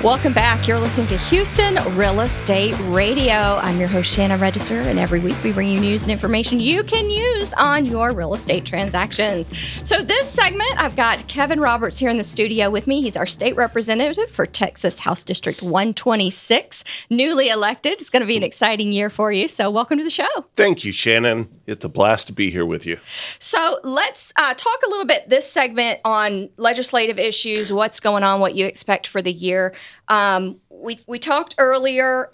Welcome back. You're listening to Houston Real Estate Radio. I'm your host, Shanna Register, and every week we bring you news and information you can use on your real estate transactions. So this segment, I've got Kevin Roberts here in the studio with me. He's our state representative for Texas House District 126, newly elected. It's going to be an exciting year for you, so welcome to the show. Thank you, Shannon. It's a blast to be here with you. So let's talk a little bit this segment on legislative issues, what's going on, what you expect for the year. We talked earlier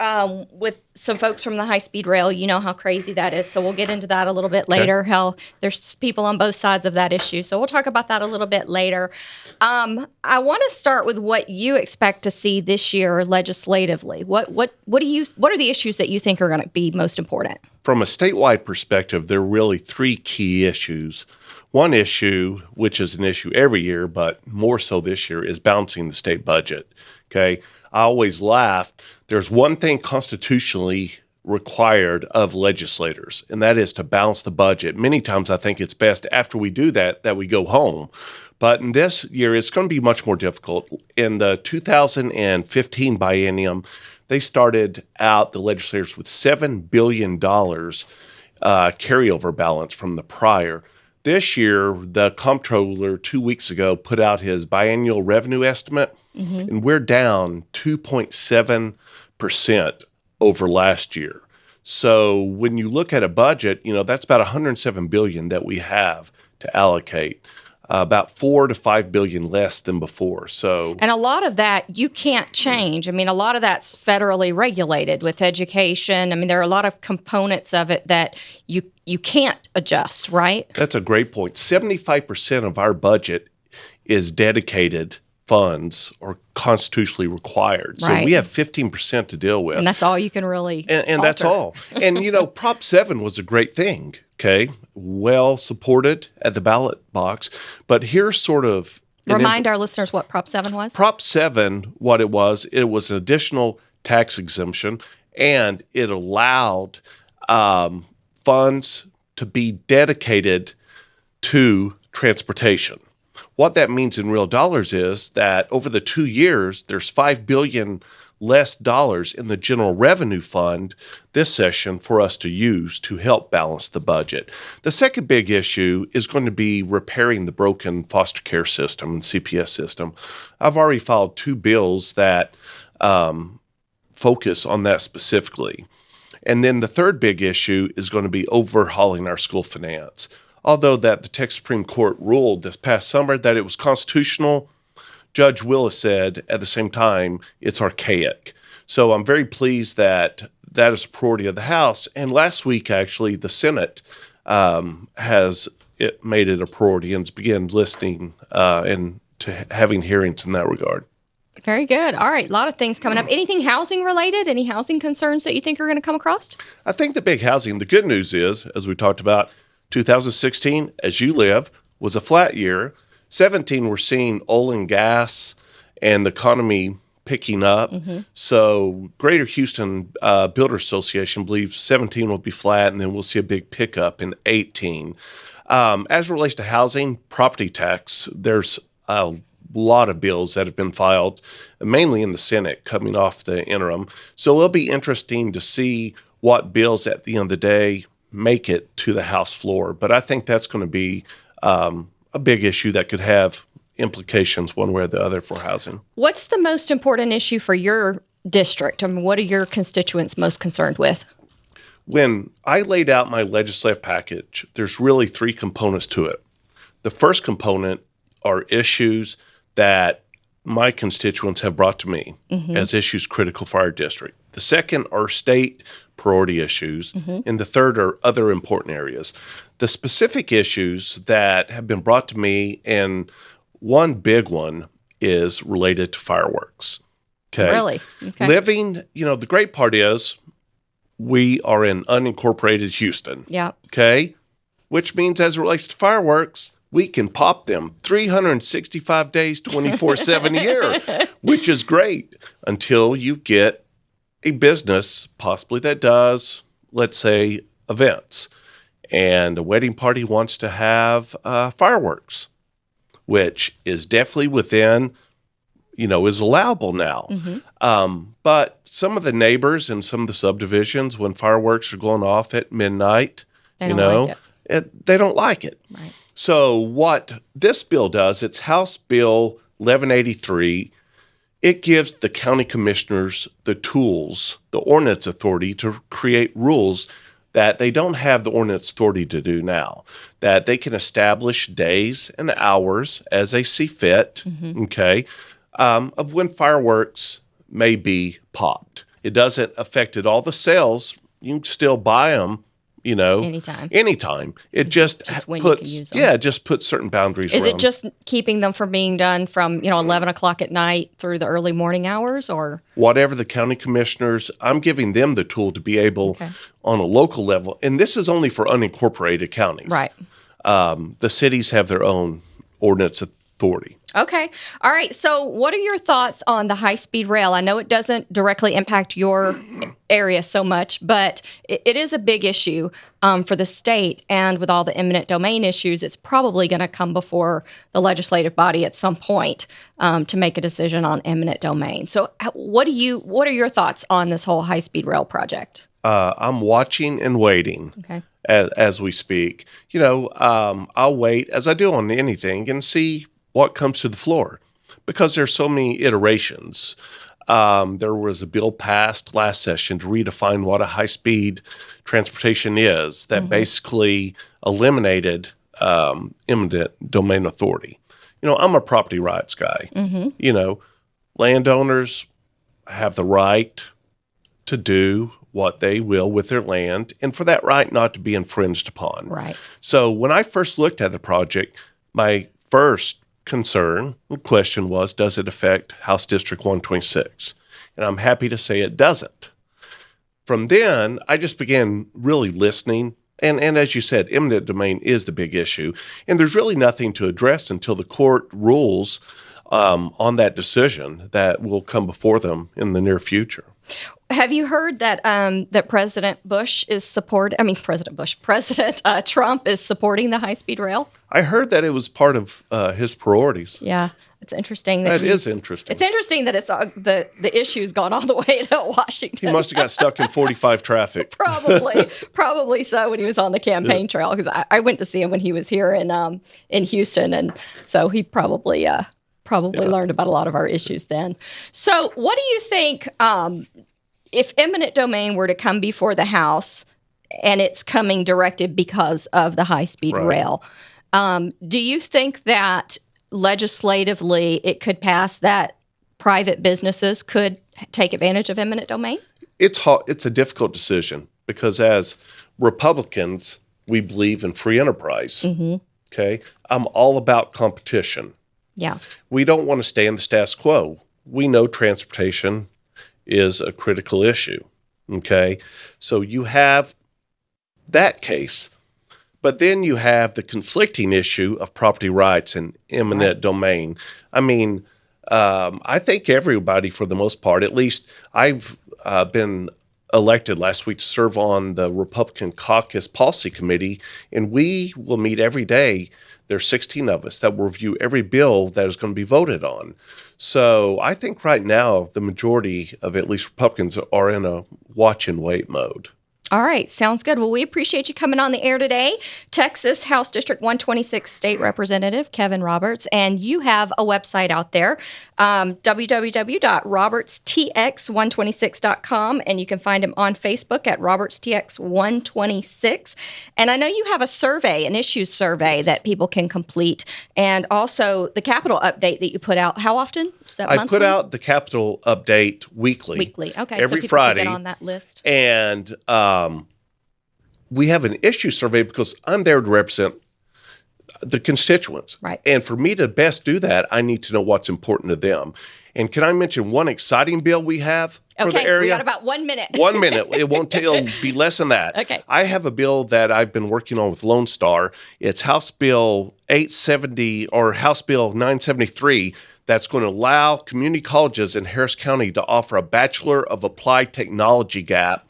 with some folks from the high-speed rail. You know how crazy that is, so we'll get into that a little bit later, how there's people on both sides of that issue. So we'll talk about that a little bit later. I want to start with what you expect to see this year legislatively. What are the issues that you think are going to be most important? From a statewide perspective, there are really three key issues. One issue, which is an issue every year, but more so this year, is balancing the state budget. Okay, I always laugh. There's one thing constitutionally required of legislators, and that is to balance the budget. Many times I think it's best after we do that we go home. But in this year, it's going to be much more difficult. In the 2015 biennium, they started out, the legislators, with $7 billion carryover balance from the prior. This year, the comptroller 2 weeks ago put out his biennial revenue estimate, and we're down 2.7% over last year. So when you look at a budget, that's about $107 billion that we have to allocate. About $4 to $5 billion less than before. And a lot of that you can't change. I mean, a lot of that's federally regulated with education. I mean, there are a lot of components of it that you can't adjust, right? That's a great point. 75% of our budget is dedicated funds or constitutionally required. So we have 15% to deal with. And that's all you can really And that's all. And, Prop 7 was a great thing, okay? Well supported at the ballot box. But here's sort of... Remind our listeners what Prop 7 was. Prop 7, what it was an additional tax exemption, and it allowed funds to be dedicated to transportation. What that means in real dollars is that over the 2 years, there's $5 billion less dollars in the general revenue fund this session for us to use to help balance the budget. The second big issue is going to be repairing the broken foster care system and CPS system. I've already filed 2 bills that focus on that specifically. And then the third big issue is going to be overhauling our school finance. Although that the Texas Supreme Court ruled this past summer that it was constitutional, Judge Willis said at the same time it's archaic. So I'm very pleased that that is a priority of the House. And last week, actually, the Senate has made it a priority and began listening and to having hearings in that regard. Very good. All right. A lot of things coming up. Anything housing related? Any housing concerns that you think are going to come across? I think the big housing, the good news is, as we talked about, 2016, as you live, was a flat year. 17, we're seeing oil and gas and the economy picking up. So Greater Houston Builder Association believes 17 will be flat, and then we'll see a big pickup in 18. As it relates to housing, property tax, there's a lot of bills that have been filed, mainly in the Senate, coming off the interim. So it'll be interesting to see what bills at the end of the day make it to the House floor. But I think that's going to be a big issue that could have implications one way or the other for housing. What's the most important issue for your district? I mean, what are your constituents most concerned with? When I laid out my legislative package, there's really 3 components to it. The first component are issues that my constituents have brought to me as issues critical for our district. The second are state priority issues, and the third are other important areas. The specific issues that have been brought to me, and one big one is related to fireworks. Okay. Really? Okay. Living, the great part is we are in unincorporated Houston. Yeah. Okay. Which means as it relates to fireworks, we can pop them 365 days, 24/7 a year, which is great until you get a business possibly that does, let's say, events. And a wedding party wants to have fireworks, which is definitely within is allowable now. But some of the neighbors and some of the subdivisions, when fireworks are going off at midnight, They don't like they don't like it. Right. So what this bill does, it's House Bill 1183. It gives the county commissioners the tools, the ordinance authority to create rules that they don't have the ordinance authority to do now, that they can establish days and hours as they see fit, okay, of when fireworks may be popped. It doesn't affect all the sales. You can still buy them, anytime. It just when you can use them. it just puts certain boundaries Is around. it just keeping them from being done from 11 o'clock at night through the early morning hours, or Whatever the county commissioners, I'm giving them the tool to be able on a local level, and this is only for unincorporated counties. right? The cities have their own ordinance authority. Okay. All right. So, what are your thoughts on the high-speed rail? I know it doesn't directly impact your area so much, but it is a big issue for the state. And with all the eminent domain issues, it's probably going to come before the legislative body at some point to make a decision on eminent domain. So, what are your thoughts on this whole high-speed rail project? I'm watching and waiting. Okay. As we speak, I'll wait as I do on anything and see what comes to the floor, because there's so many iterations. There was a bill passed last session to redefine what a high-speed transportation is that basically eliminated eminent domain authority. I'm a property rights guy. Landowners have the right to do what they will with their land, and for that right not to be infringed upon. Right. So when I first looked at the project, my first concern and question was, does it affect House District 126? And I'm happy to say it doesn't. From then, I just began really listening. And as you said, eminent domain is the big issue. And there's really nothing to address until the court rules on that decision that will come before them in the near future. Have you heard that that President Trump is supporting the high-speed rail? I heard that it was part of his priorities. Yeah, it's interesting. That is interesting. It's interesting that it's the issue's gone all the way to Washington. He must have got stuck in 45 traffic. Probably so when he was on the campaign trail, because I went to see him when he was here in Houston, and so he probably learned about a lot of our issues then. So what do you think if eminent domain were to come before the House and it's coming directed because of the high-speed rail, do you think that legislatively it could pass that private businesses could take advantage of eminent domain? It's a difficult decision because as Republicans, we believe in free enterprise. Okay? I'm all about competition. Yeah. We don't want to stay in the status quo. We know transportation is a critical issue. Okay? So you have that case, but then you have the conflicting issue of property rights and eminent domain. I mean, I think everybody, for the most part, at least I've been elected last week to serve on the Republican Caucus Policy Committee, and we will meet every day. There's 16 of us that will review every bill that is going to be voted on. So I think right now the majority of at least Republicans are in a watch and wait mode. All right. Sounds good. Well, we appreciate you coming on the air today. Texas House District 126 State Representative Kevin Roberts. And you have a website out there, www.robertstx126.com. And you can find him on Facebook at RobertsTX126. And I know you have a survey, an issues survey that people can complete. And also the Capitol update that you put out. How often? Is that monthly? I put out the Capitol update weekly. Weekly. Okay. Every so people Friday. can get on that list. And we have an issue survey because I'm there to represent the constituents. Right. And for me to best do that, I need to know what's important to them. And can I mention one exciting bill we have for the area? We got about 1 minute. 1 minute. It'll be less than that. Okay. I have a bill that I've been working on with Lone Star. It's House Bill 870 or House Bill 973 that's going to allow community colleges in Harris County to offer a Bachelor of Applied Technology gap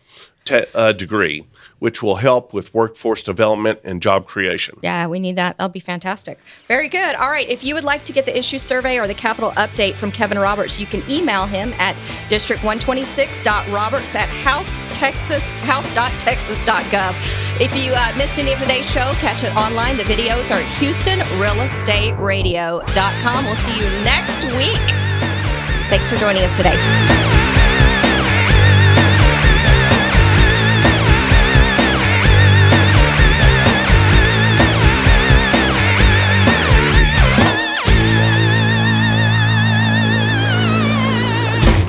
degree, which will help with workforce development and job creation. Yeah, we need that. That'll be fantastic. Very good. All right. If you would like to get the issue survey or the capital update from Kevin Roberts, you can email him at district126.roberts@house.texas.gov. If you missed any of today's show, catch it online. The videos are at HoustonRealEstateRadio.com. We'll see you next week. Thanks for joining us today.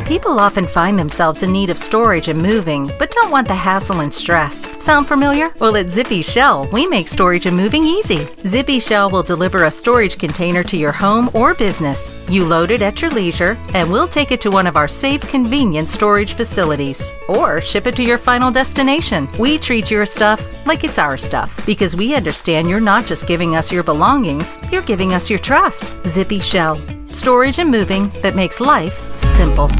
People often find themselves in need of storage and moving, but don't want the hassle and stress. Sound familiar? Well, at Zippy Shell, we make storage and moving easy. Zippy Shell will deliver a storage container to your home or business. You load it at your leisure, and we'll take it to one of our safe, convenient storage facilities. Or ship it to your final destination. We treat your stuff like it's our stuff, because we understand you're not just giving us your belongings, you're giving us your trust. Zippy Shell. Storage and moving that makes life simple.